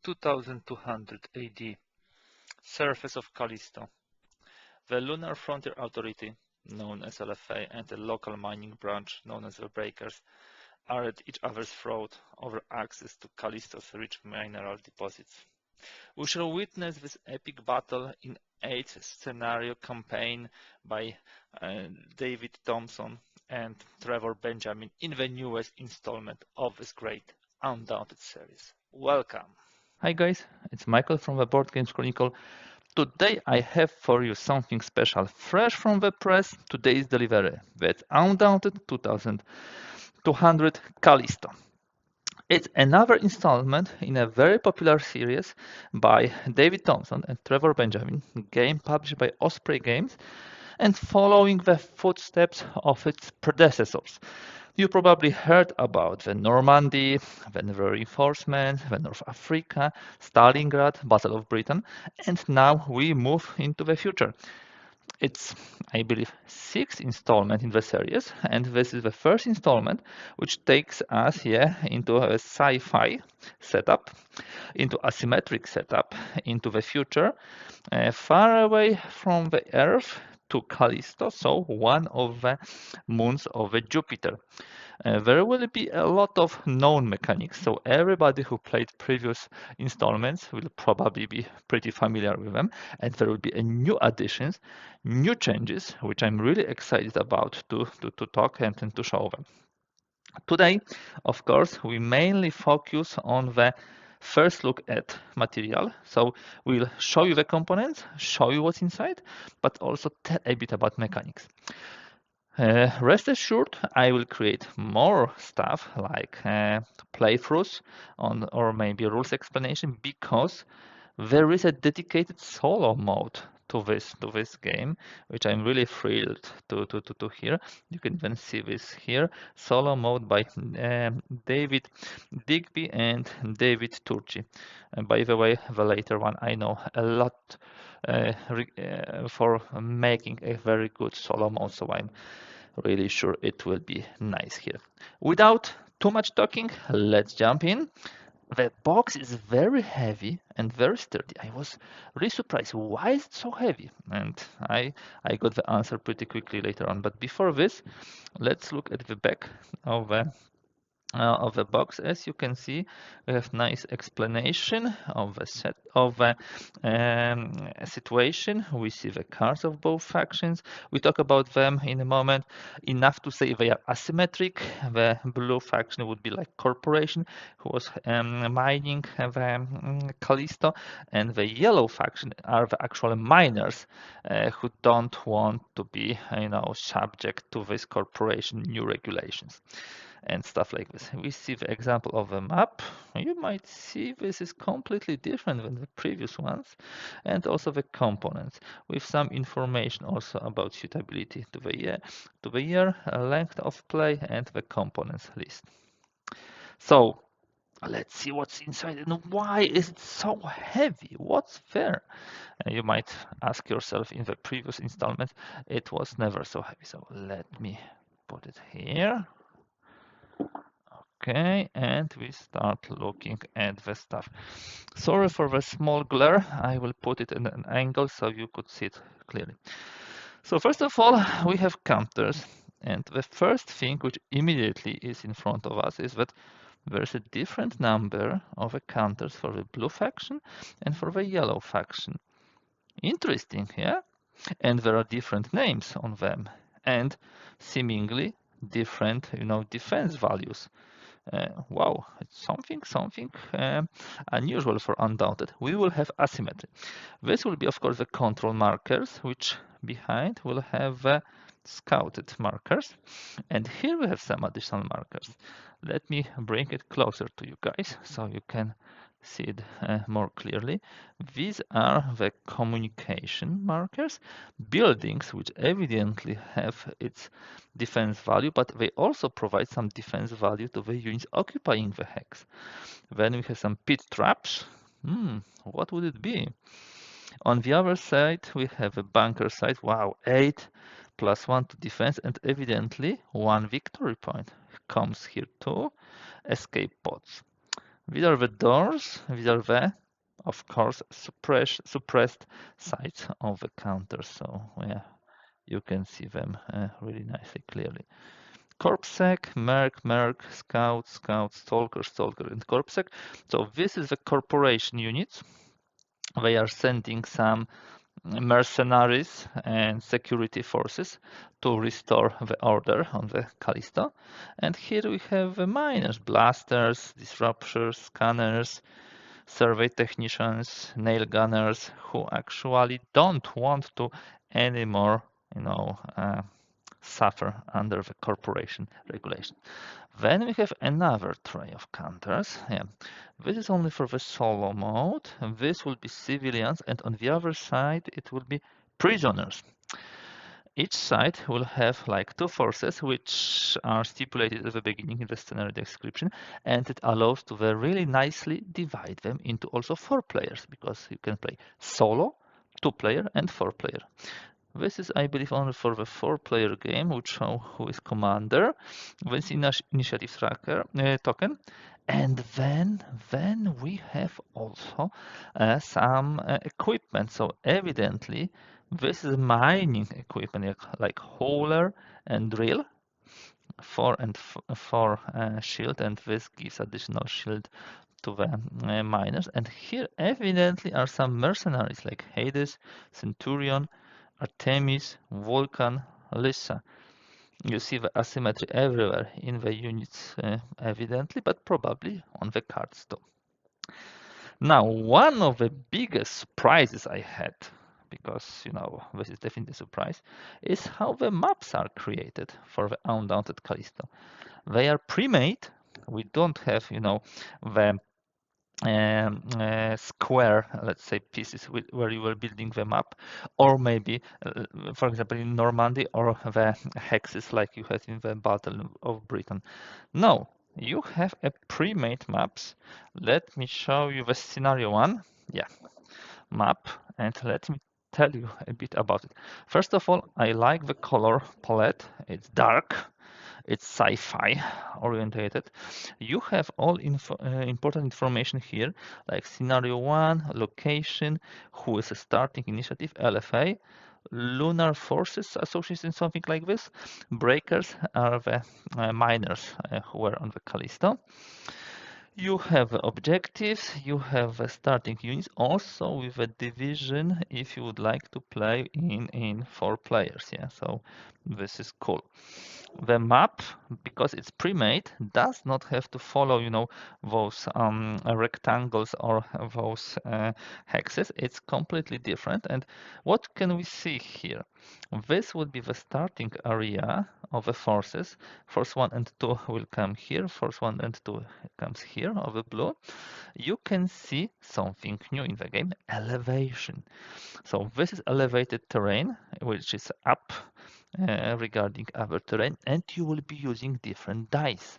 2200 AD, surface of Callisto. The Lunar Frontier Authority, known as LFA, and the local mining branch, known as the Breakers, are at each other's throat over access to Callisto's rich mineral deposits. We shall witness this epic battle in 8th scenario campaign by David Thompson and Trevor Benjamin in the newest installment of this great Undaunted series. Welcome! Hi guys, it's Michael from the Boardgames Chronicle. Today I have for you something special, fresh from the press, today's delivery. That's Undaunted 2200 Callisto. It's another installment in a very popular series by David Thompson and Trevor Benjamin, game published by Osprey Games and following the footsteps of its predecessors. You probably heard about the Normandy, the reinforcements, the North Africa, Stalingrad, Battle of Britain, and now we move into the future. It's, I believe, 6th installment in the series, and this is the first installment which takes us into a sci-fi setup, into asymmetric setup, into the future, far away from the Earth to Callisto, so one of the moons of the Jupiter. There will be a lot of known mechanics, so everybody who played previous installments will probably be pretty familiar with them, and there will be a new additions, new changes, which I'm really excited about to talk and to show them. Today, of course, we mainly focus on the first look at material. So we'll show you the components, show you what's inside, but also tell a bit about mechanics. Rest assured, I will create more stuff like playthroughs or maybe rules explanation, because there is a dedicated solo mode to this game, which I'm really thrilled to hear. You can even see this here, solo mode by David Digby and David Turci. And by the way, the later one I know a lot for making a very good solo mode, so I'm really sure it will be nice here. Without too much talking, let's jump in. The box is very heavy and very sturdy. I was really surprised. Why is it so heavy? And I got the answer pretty quickly later on. But before this, let's look at the back of the box. As you can see, we have nice explanation of the set of the situation. We see the cards of both factions. We talk about them in a moment. Enough to say they are asymmetric. The blue faction would be like Corporation, who was mining the Callisto, and the yellow faction are the actual miners who don't want to be, subject to this Corporation new regulations and stuff like this. We see the example of the map. You might see this is completely different than the previous ones, and also the components with some information also about suitability to the year, length of play, and the components list. So let's see what's inside and why is it so heavy? What's there? You might ask yourself, in the previous installment, it was never so heavy. So let me put it here. Okay, and we start looking at the stuff. Sorry for the small glare. I will put it in an angle so you could see it clearly. So first of all, we have counters. And the first thing which immediately is in front of us is that there's a different number of counters for the blue faction and for the yellow faction. Interesting, yeah? And there are different names on them and seemingly different, defense values. Wow, it's something unusual for Undaunted. We will have asymmetry. This will be, of course, the control markers, which behind will have scouted markers. And here we have some additional markers. Let me bring it closer to you guys so you can see it more clearly. These are the communication markers, buildings which evidently have its defense value, but they also provide some defense value to the units occupying the hex. Then we have some pit traps. What would it be? On the other side, we have a bunker site. Wow, 8 plus 1 to defense, and evidently 1 victory point comes here too. Escape pods. These are the doors. These are the, of course, suppressed sides of the counter. So yeah, you can see them really nicely, clearly. Corpsec, Merc, Scout, Stalker, and Corpsec. So this is the corporation units. They are sending some mercenaries and security forces to restore the order on the Callisto. And here we have the miners, blasters, disruptors, scanners, survey technicians, nail gunners, who actually don't want to anymore, suffer under the corporation regulation. Then we have another tray of counters. Yeah. This is only for the solo mode. This will be civilians, and on the other side, it will be prisoners. Each side will have like two forces, which are stipulated at the beginning in the scenario description, and it allows to really nicely divide them into also 4 players, because you can play solo, 2-player, and 4-player. This is, I believe, only for the 4-player game, which show who is commander. This initiative tracker token, and then we have also some equipment. So evidently, this is mining equipment like hauler and drill. 4 shield, and this gives additional shield to the miners. And here evidently are some mercenaries like Hades, Centurion, Artemis, Vulcan, Lyssa. You see the asymmetry everywhere in the units, evidently, but probably on the cards too. Now, one of the biggest surprises I had, because this is definitely a surprise, is how the maps are created for the Undaunted Callisto. They are pre-made. We don't have, the square, let's say, pieces where you were building the map, or maybe, for example, in Normandy, or the hexes like you had in the Battle of Britain. No, you have a pre-made maps. Let me show you the scenario one. Yeah, map, and let me tell you a bit about it. First of all, I like the color palette. It's dark. It's sci-fi orientated. You have all important information here, like scenario 1, location, who is starting initiative, LFA, lunar forces associated, something like this. Breakers are the miners who were on the Callisto. You have objectives, you have starting units, also with a division if you would like to play in 4 players. Yeah, so this is cool. The map, because it's pre-made, does not have to follow, those rectangles or those hexes. It's completely different. And what can we see here? This would be the starting area of the forces. Force 1 and 2 will come here. Force 1 and 2 comes here of the blue. You can see something new in the game, elevation. So this is elevated terrain, which is up regarding other terrain, and you will be using different dice.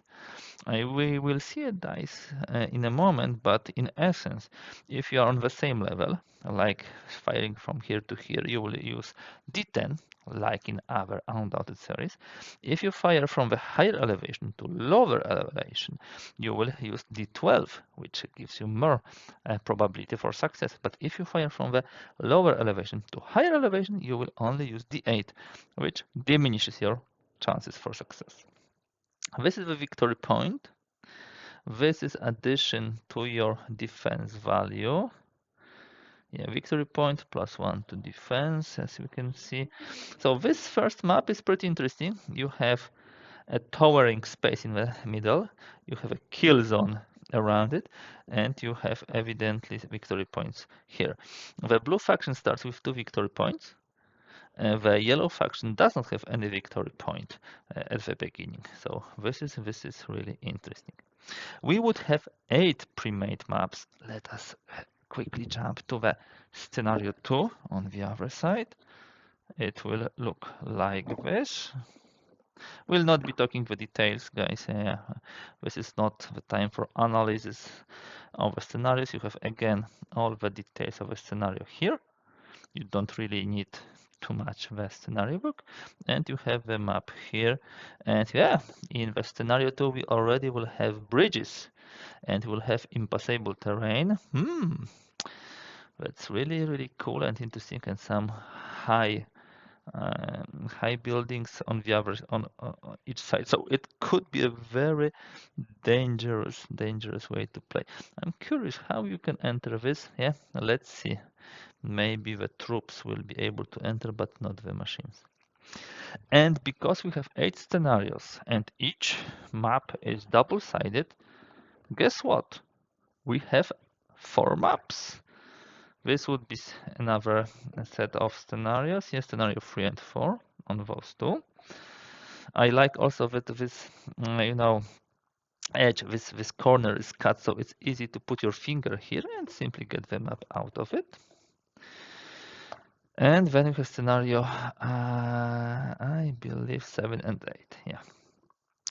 We will see a dice in a moment, but in essence, if you are on the same level, like firing from here to here, you will use D10, like in other Undaunted series. If you fire from the higher elevation to lower elevation, you will use D12, which gives you more probability for success. But if you fire from the lower elevation to higher elevation, you will only use D8, which diminishes your chances for success. This is the victory point. This is addition to your defense value. Yeah, victory point +1 to defense, as we can see. So this first map is pretty interesting. You have a towering space in the middle. You have a kill zone around it, and you have evidently victory points here. The blue faction starts with 2 victory points. The yellow faction does not have any victory point at the beginning. So this is really interesting. We would have 8 pre-made maps. Let us quickly jump to the scenario 2 on the other side. It will look like this. We'll not be talking the details, guys. This is not the time for analysis of the scenarios. You have again all the details of the scenario here. You don't really need too much the scenario book, and you have the map here. And yeah, in the scenario 2 we already will have bridges, and we'll have impassable terrain. That's really cool and interesting, and some high high buildings on the other on each side. So it could be a very dangerous way to play. I'm curious how you can enter this. Yeah, let's see. Maybe the troops will be able to enter, but not the machines. And because we have 8 scenarios and each map is double-sided, guess what? We have 4 maps. This would be another set of scenarios. Yes, scenario 3 and 4 on those two. I like also that this, edge, this corner is cut, so it's easy to put your finger here and simply get the map out of it. And then we have scenario, I believe 7 and 8. Yeah.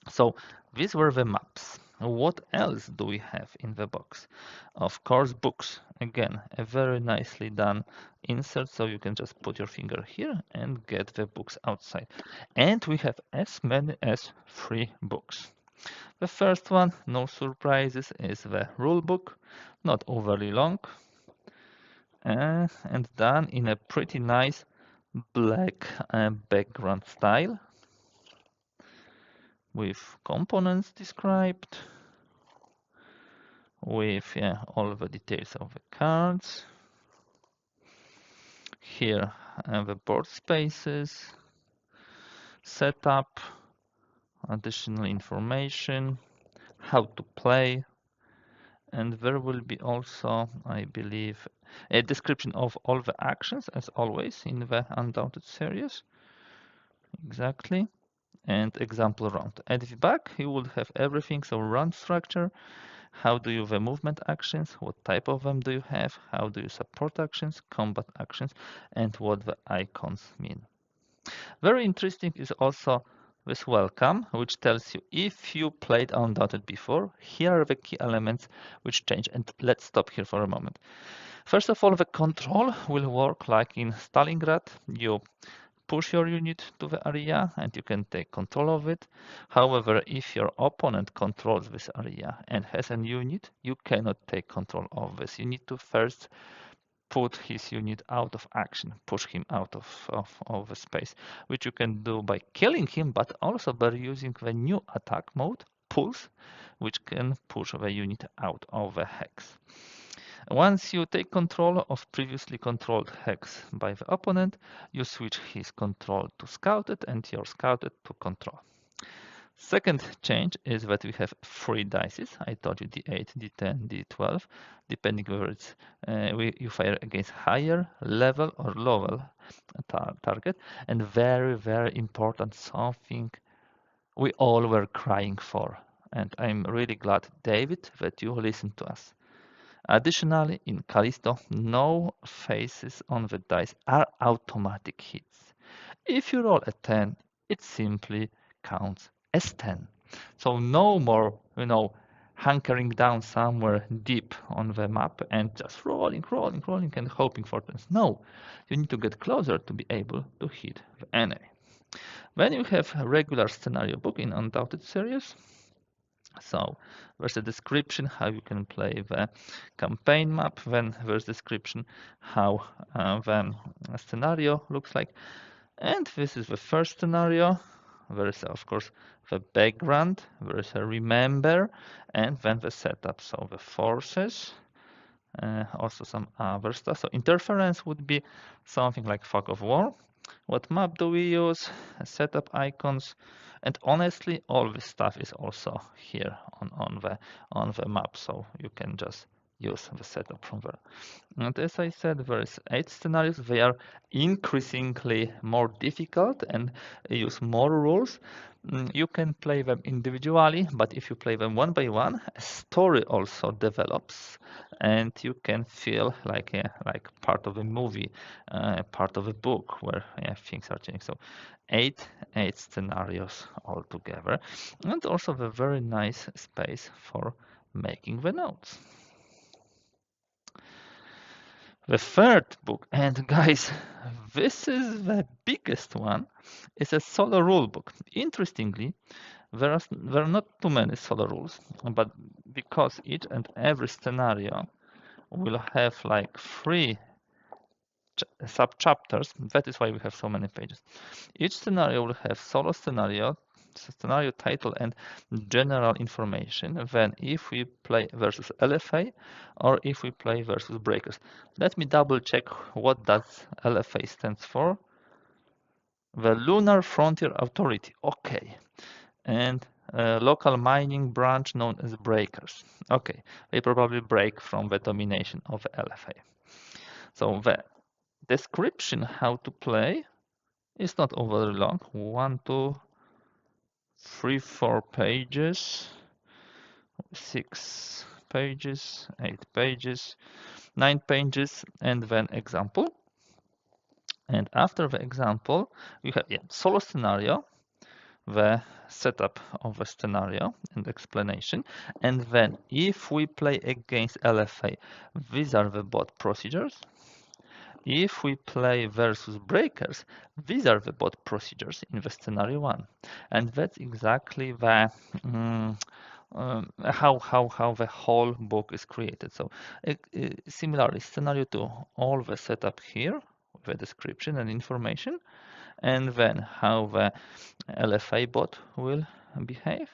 So these were the maps. What else do we have in the box? Of course, books. Again, a very nicely done insert, so you can just put your finger here and get the books outside. And we have as many as 3 books. The first one, no surprises, is the rule book, not overly long, and done in a pretty nice black background style with components described, with all the details of the cards. Here the board spaces, setup, additional information, how to play, and there will be also, I believe, a description of all the actions, as always in the Undaunted series. Exactly. And example round. At the back, you will have everything. So round structure, how do you the movement actions, what type of them do you have, how do you support actions, combat actions, and what the icons mean. Very interesting is also this welcome, which tells you if you played Undaunted before, here are the key elements which change. And let's stop here for a moment. First of all, the control will work like in Stalingrad. You push your unit to the area and you can take control of it. However, if your opponent controls this area and has a unit, you cannot take control of this. You need to first put his unit out of action, push him out of the space, which you can do by killing him, but also by using the new attack mode, Pulse, which can push the unit out of the hex. Once you take control of previously controlled hex by the opponent, you switch his control to scouted and your scouted to control. Second change is that we have 3 dices. I told you D8, D10, D12, depending whether it's you fire against higher level or lower target. And very important, something we all were crying for. And I'm really glad, David, that you listened to us. Additionally, in Callisto, no faces on the dice are automatic hits. If you roll a 10, it simply counts as 10. So no more, hunkering down somewhere deep on the map and just rolling and hoping for 10s. No, you need to get closer to be able to hit the enemy. Then you have a regular scenario book in Undaunted series. So there's a description how you can play the campaign map. Then there's description how the scenario looks like. And this is the first scenario. There is, of course, the background. There is a remember, and then the setup. So the forces, also some other stuff. So interference would be something like fog of war. What map do we use? Setup icons. And honestly, all this stuff is also here on the map, so you can just use the setup from there. And as I said, there is 8 scenarios. They are increasingly more difficult and use more rules. You can play them individually, but if you play them one by one, a story also develops, and you can feel like part of a movie, part of a book where things are changing. So 8 scenarios altogether, and also a very nice space for making the notes. The third book, and guys, this is the biggest one, is a solo rule book. Interestingly, there are not too many solo rules, but because each and every scenario will have like 3 sub-chapters. That is why we have so many pages. Each scenario will have solo scenario, scenario title, and general information. Then if we play versus LFA or if we play versus breakers. Let me double check what does LFA stands for. The Lunar Frontier Authority. Okay. And local mining branch known as breakers. Okay. They probably break from the domination of LFA. So the description how to play is not overly long. 1, 2, 3, 4 pages, 6 pages, 8 pages, 9 pages, and then example. And after the example, you have solo scenario, the setup of the scenario and explanation. And then if we play against LFA, these are the bot procedures. If we play versus breakers, these are the bot procedures in the scenario 1. And that's exactly the how the whole book is created. So similarly, scenario 2, all the setup here, the description and information, and then how the LFA bot will behave,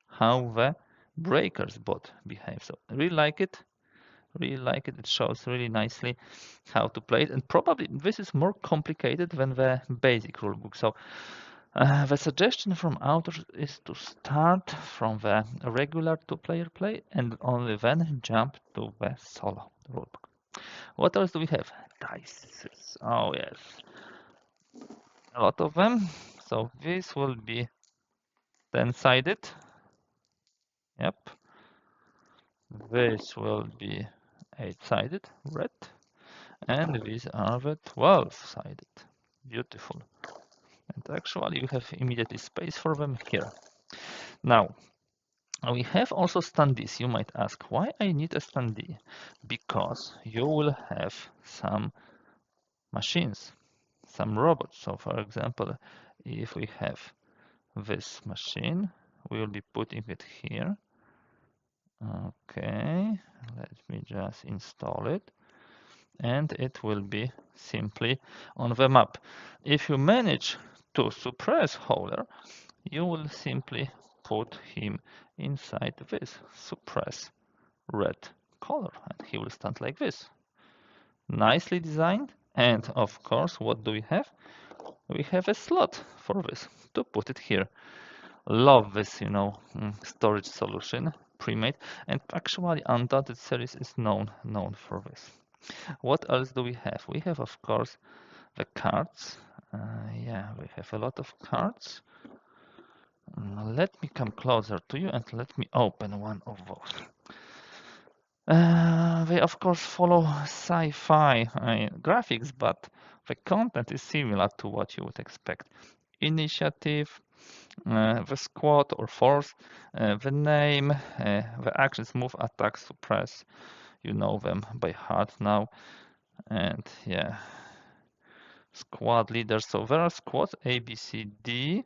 how the breakers bot behaves. So I really like it. Really like it. It shows really nicely how to play it, and probably this is more complicated than the basic rulebook. So the suggestion from authors is to start from the regular two-player play and only then jump to the solo rulebook. What else do we have? Dice. Oh yes, a lot of them. So this will be 10-sided. Yep. This will be 8-sided, red. And these are the 12-sided. Beautiful. And actually you have immediately space for them here. Now, we have also standees. You might ask, why I need a standee? Because you will have some machines, some robots. So for example, if we have this machine, we will be putting it here. Okay, let me just install it. And it will be simply on the map. If you manage to suppress Howler, you will simply put him inside this suppress red color, and he will stand like this. Nicely designed. And of course, what do we have? We have a slot for this to put it here. Love this, storage solution, pre-made, and actually Undaunted series is known for this. What else do we have? We have, of course, the cards. Yeah, we have a lot of cards. Let me come closer to you and let me open one of those. They, of course, follow sci-fi graphics, but the content is similar to what you would expect. Initiative, the squad or force, the name, the actions, move, attack, suppress. You know them by heart now. And yeah, squad leaders. So there are squads A, B, C, D,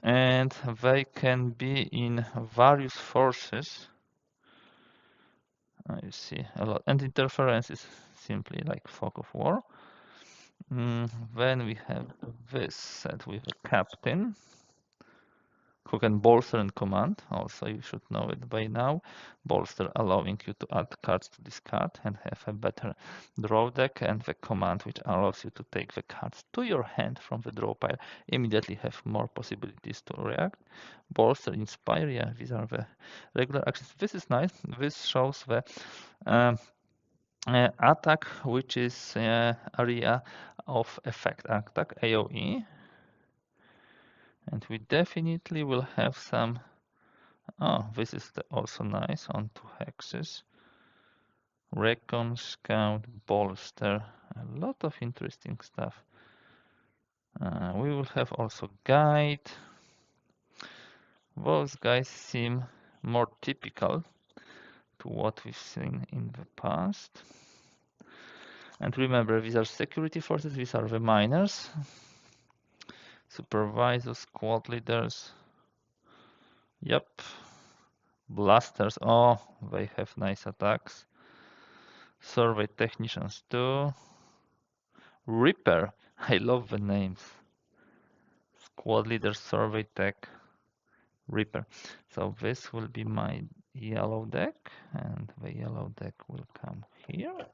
and they can be in various forces. You see a lot. And interference is simply like fog of war. Then we have this set with a captain who can bolster and command. Also, you should know it by now. Bolster allowing you to add cards to discard and have a better draw deck, and the command which allows you to take the cards to your hand from the draw pile, immediately have more possibilities to react. Bolster, inspire, yeah, these are the regular actions. This is nice. This shows the attack, which is area of effect attack, AoE. And we definitely will have some. Oh, this is also nice on 2 hexes. Recon, Scout, Bolster. A lot of interesting stuff. We will have also Guide. Those guys seem more typical to what we've seen in the past. And remember, these are security forces, these are the miners. Supervisors, squad leaders. Yep. Blasters. Oh, they have nice attacks. Survey technicians too. Reaper. I love the names. Squad leader, survey tech, Reaper. So this will be my yellow deck, and the yellow deck will come here.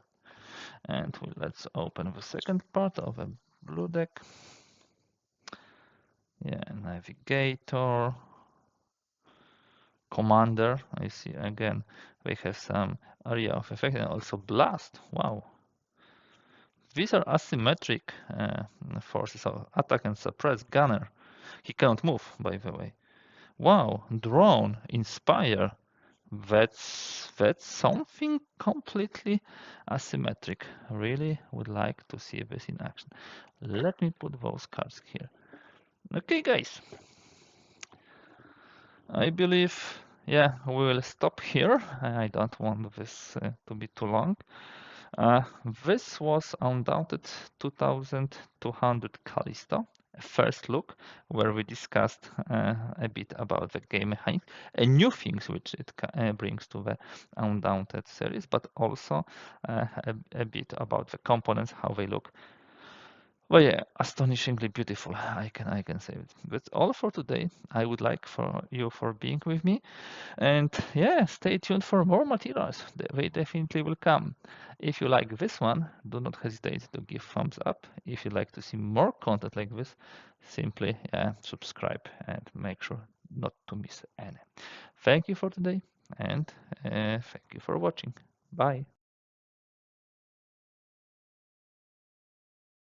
And let's open the second part of a blue deck. Yeah, navigator, commander. I see again they have some area of effect and also blast. Wow. These are asymmetric forces of attack and suppress. Gunner. He cannot move, by the way. Wow, drone, inspire. That's something completely asymmetric. Really would like to see this in action. Let me put those cards here. Okay, guys. I believe, yeah, we will stop here. I don't want this to be too long. This was Undaunted 2200 Callisto, a first look where we discussed a bit about the game mechanics and new things which it brings to the Undaunted series, but also a bit about the components, how they look. Well, yeah, astonishingly beautiful. I can say it. That's all for today. I would like for you for being with me. And yeah, stay tuned for more materials. They definitely will come. If you like this one, do not hesitate to give thumbs up. If you'd like to see more content like this, simply subscribe and make sure not to miss any. Thank you for today, and thank you for watching. Bye.